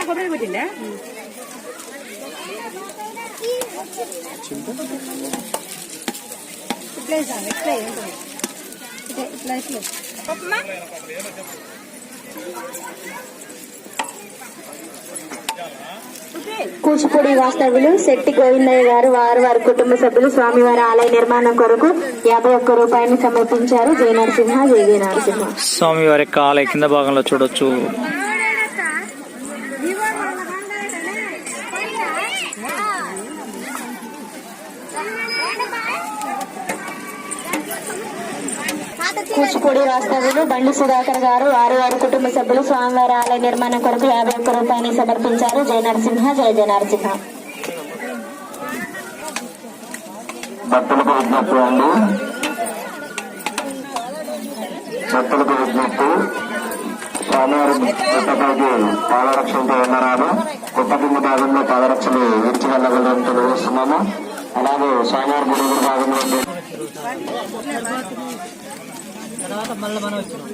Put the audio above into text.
కొబ్బరి పెట్టిందా కూచిపూడి వాస్తవ్యులు శెట్టి గోవిందయ్య గారు వారి కుటుంబ సభ్యులు స్వామివారి ఆలయ నిర్మాణం కొరకు 51 రూపాయలు సమర్పించారు. జయ నరసింహ జయ జయ నరసింహ. స్వామివారి ఆలయ కింద భాగంలో చూడొచ్చు. కూచిపూడి వాస్తవ్యులు బండి సుధాకర్ గారు వారి కుటుంబ సభ్యులు స్వామివారి ఆలయ నిర్మాణం కొరకు 51 రూపాయలు సమర్పించారు. జయ నరసింహ జయ జయ నరసింహ. భక్తులకు విజ్ఞప్తి అండి, భక్తులకు విజ్ఞప్తి, స్వామివారి గుట్టపైకి పాదరక్షలతో వెళ్ళరాదు. గుట్టకింది భాగంలో పాదరక్షలు విడిచి వెళ్ళగలని తెలియజేస్తున్నాము. అలాగే స్వామివారి గుడి భాగంలో తర్వాత మళ్ళీ మనం వచ్చినాం.